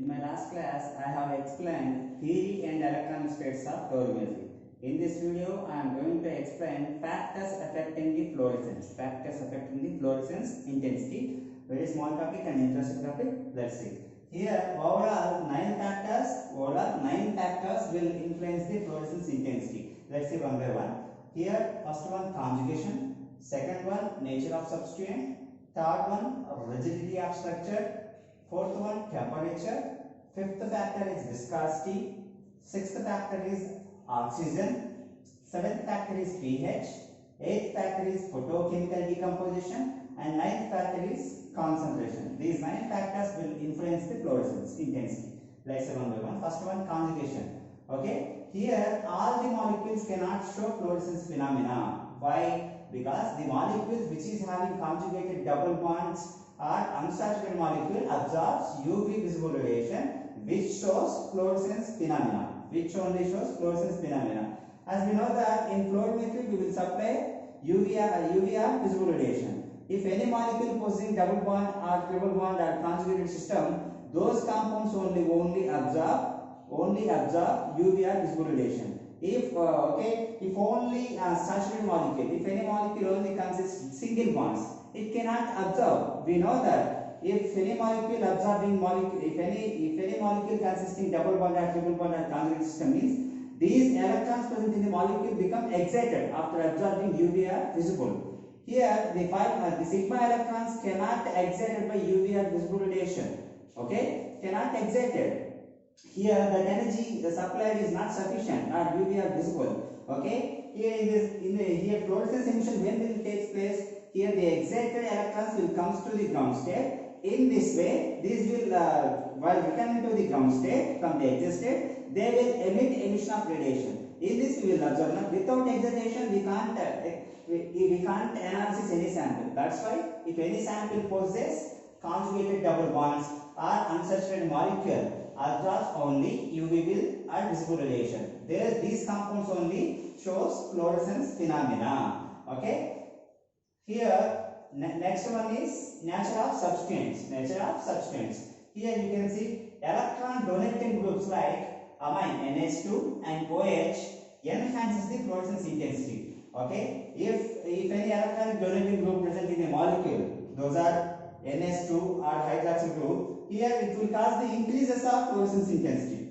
In my last class, I have explained theory and electronic states of fluorimetry. In this video, I am going to explain factors affecting the fluorescence. Factors affecting the fluorescence intensity. Very small topic and interesting topic. Let's see. Here, overall 9 factors will influence the fluorescence intensity. Let's see one by one. Here, first one conjugation. Second one, nature of substituent. Third one, rigidity of structure. Fourth one, temperature. Fifth factor is viscosity. Sixth factor is oxygen. Seventh factor is pH. Eighth factor is photochemical decomposition. And ninth factor is concentration. These 9 factors will influence the fluorescence intensity. Let's say one by one. First one, conjugation. Okay. Here, all the molecules cannot show fluorescence phenomena. Why? Because the molecules which is having conjugated double bonds or unsaturated molecule absorbs UV visible radiation, which shows fluorescence phenomena. Which only shows fluorescence phenomena. As we know that in fluorimetry we will supply UV visible radiation. If any molecule possessing double bond or triple bond or conjugated system, those compounds only absorb UV visible radiation. If only saturated molecule, if any molecule only consists single bonds, it cannot absorb. We know that if any molecule absorbing molecule, if any molecule consisting double bond or triple bond or conjugated system means these electrons present in the molecule become excited after absorbing UV visible. Here the sigma electrons cannot excited by UV visible radiation. Okay, cannot excited. Here the energy supplied is not sufficient or UV visible. Okay, here fluorescence emission when will take place? Here the excited electrons will come to the ground state. In this way, these will while returning to the ground state from the exit state, they will emit emission of radiation. In this we will observe. Now, without excitation, we can't analyze any sample. That's why if any sample possesses conjugated double bonds or unsaturated molecule, absorbs only UV and visible radiation. These compounds only shows fluorescence phenomena. Okay. Here next one is nature of substance. Nature of substance. Here you can see electron donating groups like amine NH2 and OH enhances the fluorescence intensity. Okay. If any electron donating group present in a molecule, those are NH2 or hydroxyl group, here it will cause the increases of fluorescence intensity.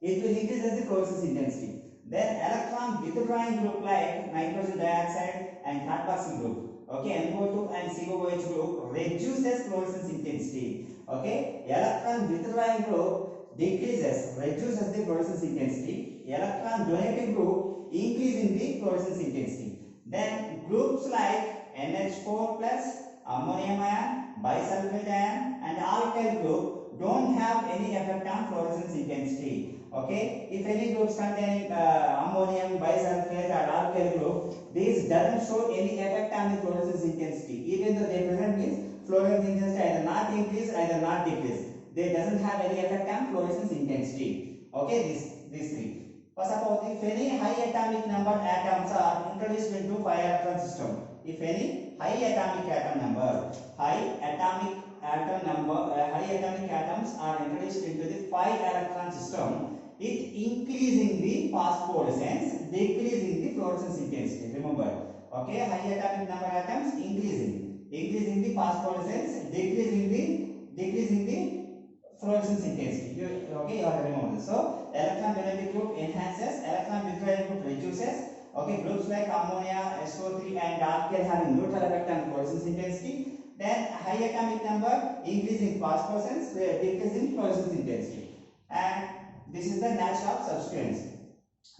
It will increase the fluorescence intensity. Then electron withdrawing group like nitrogen dioxide and carboxyl group, okay, NO2 and COOH group reduces fluorescence intensity. Okay, electron withdrawing group reduces the fluorescence intensity. Electron donating group increasing the fluorescence intensity. Then groups like NH4 plus, ammonium ion, bisulfite ion and alkyl group don't have any effect on fluorescence intensity. Okay, if any groups containing ammonium, bisulfite or alkyl group, these doesn't show any effect on the fluorescence intensity. Even though they present means fluorescence intensity either not increase either not decrease. They doesn't have any effect on fluorescence intensity. Okay, these three. Suppose if any high atomic number atoms are introduced into 5-electron system. If any high atomic atoms are introduced into the 5-electron system, it increasing the phosphorescence, decreasing the fluorescence intensity. Remember, okay, high atomic number atoms increasing the phosphorescence, decreasing the fluorescence intensity. Okay, you have to remember this. So electron donating group enhances, electron withdrawing group reduces. Okay, groups like ammonia, SO3 and alkyl having neutral effect on fluorescence intensity. Then high atomic number increasing phosphorescence, decreasing fluorescence intensity. And this is the nature of substance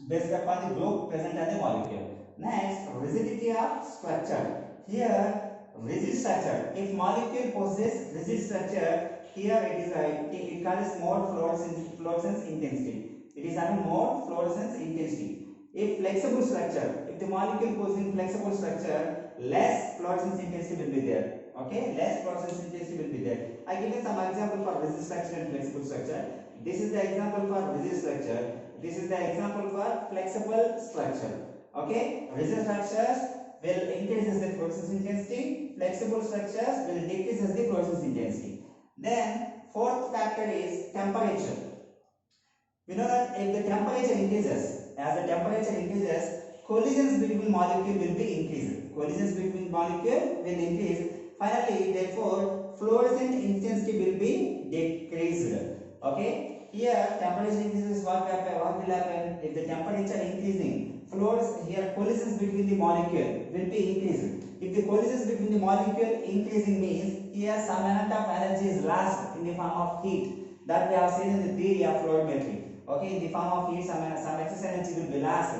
based upon the group present in the molecule. Next, rigidity of structure. Here, rigid structure. If molecule possesses rigid structure, here it causes more fluorescence intensity. It is having more fluorescence intensity. If flexible structure, if the molecule possessing flexible structure, less fluorescence intensity will be there. Okay, less fluorescence intensity will be there. I give you some example for rigid structure and flexible structure. This is the example for rigid structure. This is the example for flexible structure. Okay, rigid structures will increase the fluorescence intensity. Flexible structures will decrease the fluorescence intensity. Then fourth factor is temperature. We know that if the temperature increases, as the temperature increases, collisions between molecule will be increased. Collisions between molecule will increase. Finally, therefore, fluorescent intensity will be decreased. Okay. Here, temperature increases. What will happen? If the temperature increasing, here collisions between the molecule will be increased. If the collisions between the molecule increasing means here some amount of energy is lost in the form of heat. That we have seen in the theory of fluorimetry. Okay, in the form of heat, some excess energy will be lost.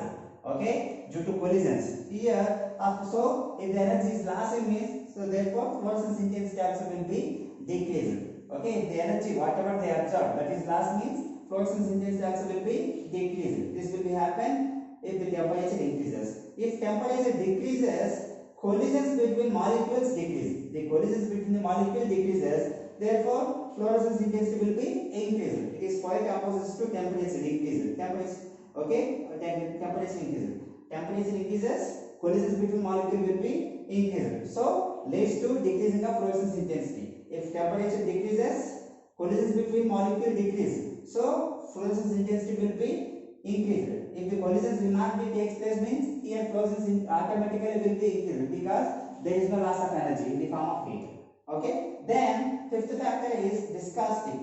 Okay, due to collisions. Here, so if the energy is lost, means so therefore fluorescence intensity also will be decreased. Okay, if the energy whatever they absorb that is lost means fluorescence intensity also will be decreased. This will be happen if the temperature increases. If temperature decreases, collisions between molecules decrease. The collisions between the molecule decreases. Therefore, fluorescence intensity will be increased. It is quite opposite to temperature increase. Okay, temperature increases. Temperature increases, collisions between molecules will be increased. So, leads to decreasing of fluorescence intensity. If temperature decreases, collisions between molecules decrease. So, fluorescence intensity will be increased. If the collisions will not be takes place means here fluorescence automatically will be increased because there is no loss of energy in the form of heat. Okay. Then fifth factor is viscosity.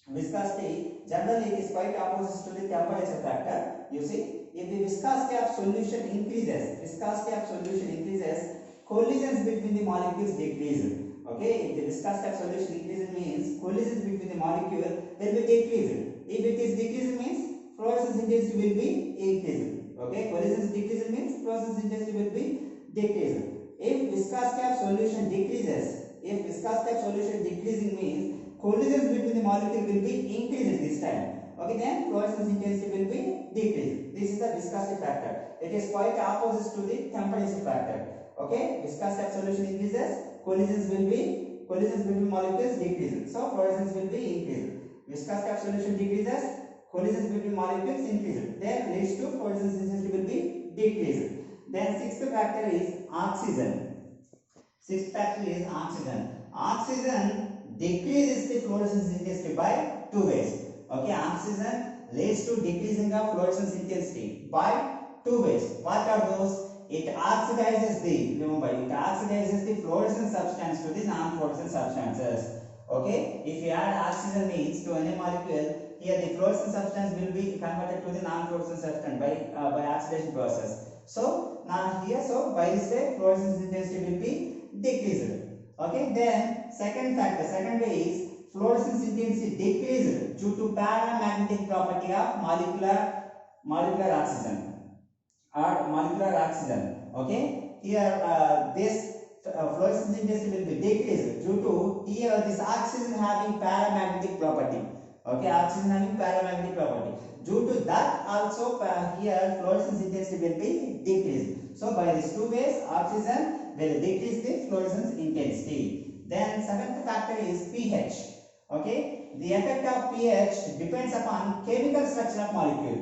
Viscosity generally it is quite opposite to the temperature factor. You see, if the viscosity of solution increases, collisions between the molecules decrease. Okay, if the viscosity of solution increases means collisions between the molecule will be decreased. If it is decreasing means fluorescence intensity will be increased. Okay, collisions decreasing means fluorescence intensity will be decreased. If viscosity of solution decreasing means collisions between the molecule will be increased this time. Okay, then fluorescence intensity will be decreased. This is the viscosity factor. It is quite opposite to the temperature factor. Okay, viscosity of solution increases, collisions between molecules decrease. So fluorescence will be increased. Viscosity of solution decreases, collisions between molecules increase. Then leads to fluorescence intensity will be decreased. Then sixth factor is oxygen. Oxygen decreases the fluorescence intensity by two ways. Okay, oxygen leads to decreasing of fluorescence intensity by two ways. What are those? It oxidizes the fluorescent substance to the non-fluorescent substances. Okay, if you add oxygen means to any molecule, here the fluorescent substance will be converted to the non-fluorescent substance by oxidation process. So now here, so by this way fluorescence intensity will be decreased. Okay, then second way is fluorescence intensity decreased due to paramagnetic property of molecular oxygen. Okay, here this fluorescence intensity will be decreased due to here this oxygen having paramagnetic property. Okay, oxygen having paramagnetic property. Due to that also here fluorescence intensity will be decreased. So by these two ways oxygen will decrease the fluorescence intensity. Then seventh factor is pH. Okay, the effect of pH depends upon chemical structure of molecule.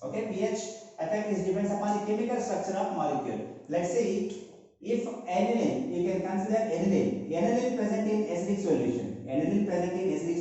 Okay, pH effect is depends upon the chemical structure of molecule. Let's say if aniline, you can consider aniline present in acidic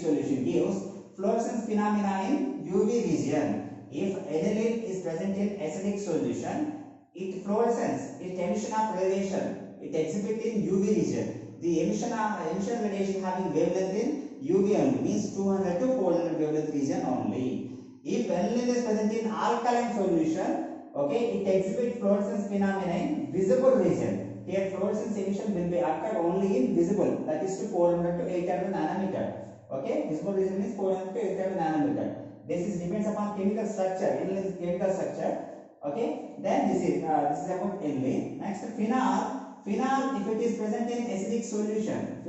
solution gives fluorescence phenomena in UV region. If aniline is present in acidic solution, it fluorescence, its emission of radiation, it exhibits in UV region. The emission radiation having wavelength in UV only means 200 to 400 wavelength region only. If aniline is present in alkaline solution, okay, it exhibits fluorescence phenomena in visible region. Here fluorescence emission will be occurred only in visible, that is to 400 to 800 nanometer. Okay, visible region means 400 to 800 nanometer. This depends upon chemical structure. Okay, then this is about aniline. Next, phenol. Phenol, if it is present in acidic solution,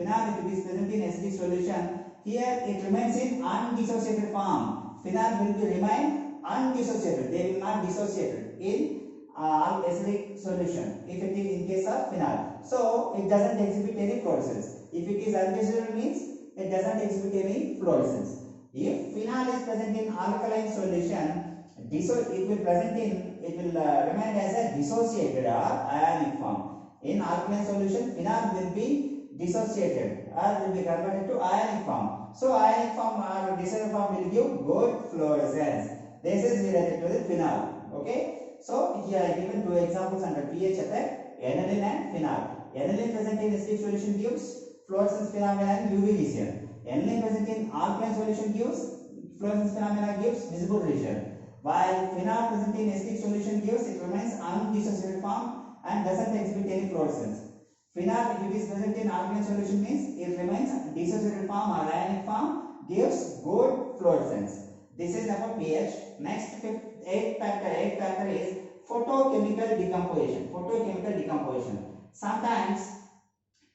here it remains in undissociated form. Phenol will remain undissociated. They will not dissociate in acidic solution. If it is in case of phenol, so it doesn't exhibit any fluorescence. If it is undissociated means it doesn't exhibit any fluorescence. If phenol is present in alkaline solution, it will remain as a dissociated or ionic form. In alkaline solution, phenol will be dissociated or will be converted to ionic form. So ionic form or disulfide form will give good fluorescence. This is related to the phenol. Okay. So here I given two examples under pH effect, aniline and phenol. Aniline present in acidic solution gives fluorescence phenomena in UV region. Aniline present in alkaline solution gives fluorescence phenomena gives visible region. While phenol present in acidic solution gives, it remains undissociated form and doesn't exhibit any fluorescence. Phenol, if it is present in alkaline solution, means it remains dissociated form or ionic form, gives good fluorescence. This is about pH. Next, eighth factor is photochemical decomposition. Photochemical decomposition. Sometimes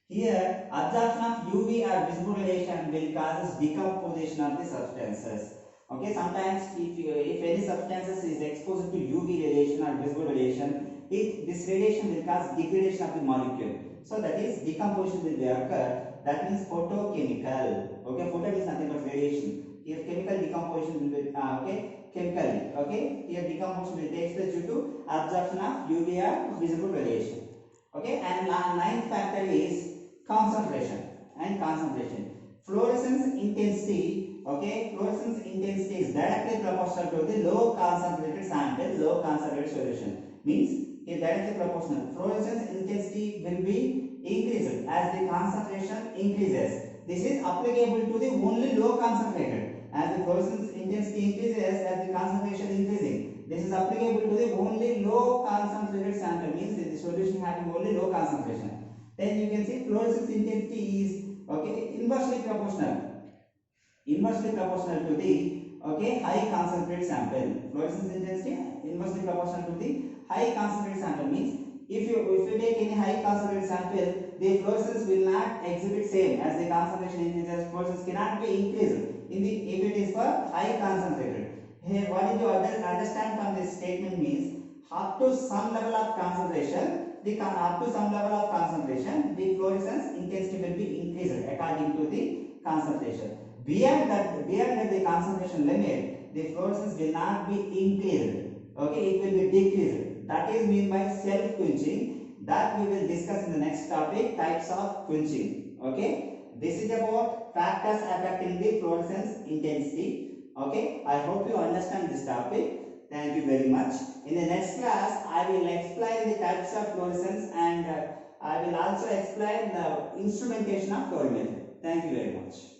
here absorption of UV or visible radiation will cause decomposition of the substances. Okay, sometimes if any substances is exposed to UV radiation or visible radiation, this radiation will cause degradation of the molecule. So that is decomposition will occur. That means photochemical. Okay, photo is nothing but radiation. Here chemical decomposition will be chemically. Okay, here decomposition will take place due to absorption of UV or visible radiation. Okay, and ninth factor is concentration and concentration. Fluorescence intensity. Okay, fluorescence intensity is directly proportional to the low concentrated sample, low concentrated solution. Means is directly proportional. Fluorescence intensity will be increased as the concentration increases. This is applicable to the only low concentrated. As the fluorescence intensity increases, as the concentration increasing. This is applicable to the only low concentrated sample. Means the solution having only low concentration. Then you can see fluorescence intensity is inversely proportional. Inversely proportional to the high concentrated sample. Fluorescence intensity inversely proportional to the high concentrated sample. Means if you take any high concentrated sample, the fluorescence will not exhibit same as the concentration increases. Fluorescence cannot be increased if it is for high concentrated. Here, what did you understand from this statement means up to some level of concentration. The fluorescence intensity will be increased according to the concentration. Beyond that the concentration limit, the fluorescence will not be increased. Okay, it will be decreased. That is mean by self quenching. That we will discuss in the next topic, types of quenching. Okay, this is about factors affecting the fluorescence intensity. Okay, I hope you understand this topic. Thank you very much. In the next class, I will explain the types of fluorescence and I will also explain the instrumentation of fluorimetry. Thank you very much.